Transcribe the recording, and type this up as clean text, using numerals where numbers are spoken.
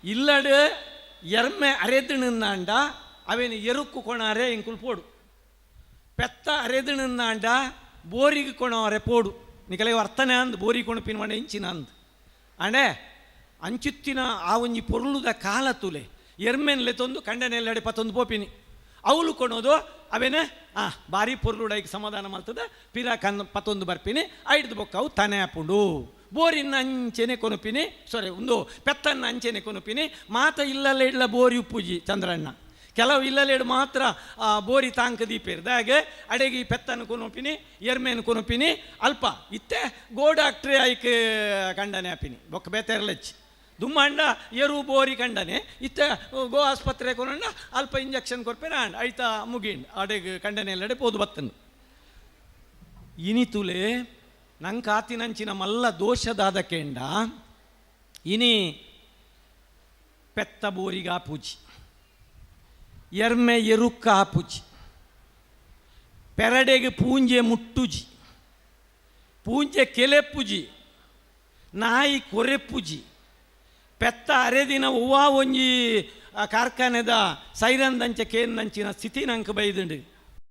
ಇಲ್ಲಡು ಎರ್ಮೆ ಅರೆದಿಣಂದಾಂಡ ಅವೇನು ಎರುಕ್ಕು ಕೊಣಾರೆ ಇಂಕುಲ್ ಪೋಡು. ಪೆತ್ತ ಅರೆದಿಣಂದಾಂಡ ಬೋರಿಗೆ ಕೊಣವರೆ ಪೋಡು. ನಿಕಲೆಗೆ ಅರ್ಥನೇ ಅಂದು ಬೋರಿ ಕೊಣಪಿನ ಮಂಡ ಇಂಚಿನ ಅಂದು ಅಂಡೆ ಅಂಚುತ್ತಿನ ಆ ಒಂಜಿ ಪೊರ್ಲುದ ಕಾಲ ತುಲೆ ಎರ್ಮೆನ್ಲೆ ತಂದು ಕಂಡನೆಲ್ಲಡೆ ಪತ್ತೊಂದು ಪೋಪಿನಿ ಅವಳು ಕೊಣೋದು ಅವೇನೆ ಭಾರಿ ಪೊರ್ಲುಡೈಗೆ ಸಮಾಧಾನ ಮಾಡ್ತದೆ ಪಿರಾ ಪತ್ತೊಂದು ಬರ್ಪಿನಿ ಐಡ್ದು ಬೊಕ್ಕವು ತನೆ ಹಾಪುಂಡು ಬೋರಿನ ಅಂಚೆನೆ ಕೊನುಪಿನಿ ಒಂದು ಪೆತ್ತನ್ನ ಅಂಚೆನೆ ಕೊನುಪಿನಿ ಮಾತ ಇಲ್ಲಲ್ಲ ಇಡ್ಲ ಬೋರಿ ಉಪ್ಪುಜಿ ಚಂದ್ರಣ್ಣ ಕೆಲವು ಇಲ್ಲಲೇಡು ಮಾತ್ರ ಬೋರಿ ತಾಂಕ ದೀಪೇರ್ದು ಹಾಗೆ ಅಡೆಗೆ ಪೆತ್ತನ್ನು ಕೊನೊಪಿನಿ ಎರ್ಮೇನು ಕೊನೊಪಿನಿ ಅಲ್ಪ ಇತ್ತೆ ಗೋ ಡಾಕ್ಟ್ರೇ ಐಕ್ ಕಂಡನೆ ಹಾಪಿನಿ ಬೊಕ್ಕ ಬೇತೆರ್ಲೆಚ್ಚಿ ದುಮ್ಮಂಡ ಎರು ಬೋರಿ ಕಂಡನೆ ಇತ್ತೆ ಗೋ ಆಸ್ಪತ್ರೆ ಕೊನಂಡ ಅಲ್ಪ ಇಂಜೆಕ್ಷನ್ ಕೊರ್ಪೇನ ಅಂಡ್ ಐತ ಮುಗಿಂಡ್ ಅಡೆಗೆ ಕಂಡನೆ ಎಲ್ಲಡೆ ಪೋದು ಬತ್ತನು ಇನಿತುಲೆ ನಂಗೆ ಆತಿನಂಚಿನ ಮಲ್ಲ ದೋಷದಾದ ಕೇಂಡ ಇನಿ ಪೆತ್ತ ಬೋರಿಗಾ ಪೂಜಿ ಎರ್ಮೆ ಎರುಕ್ಕ ಆಪುಜಿ ಪೆರಡೆಗೆ ಪೂಂಜೆ ಮುಟ್ಟುಜಿ ಪೂಂಜೆ ಕೆಲೆಪ್ಪುಜಿ ನಾಯಿ ಕೊರೆಪ್ಪುಜಿ ಪೆತ್ತ ಅರೆದಿನ ಹೂವಾ ಒಂಜಿ ಕಾರ್ಖಾನೆದ ಸೈರಂದಂಚೆ ಕೇಂದಂಚಿನ ಸ್ಥಿತಿ ನಂಗೆ ಬೈದುಂಡು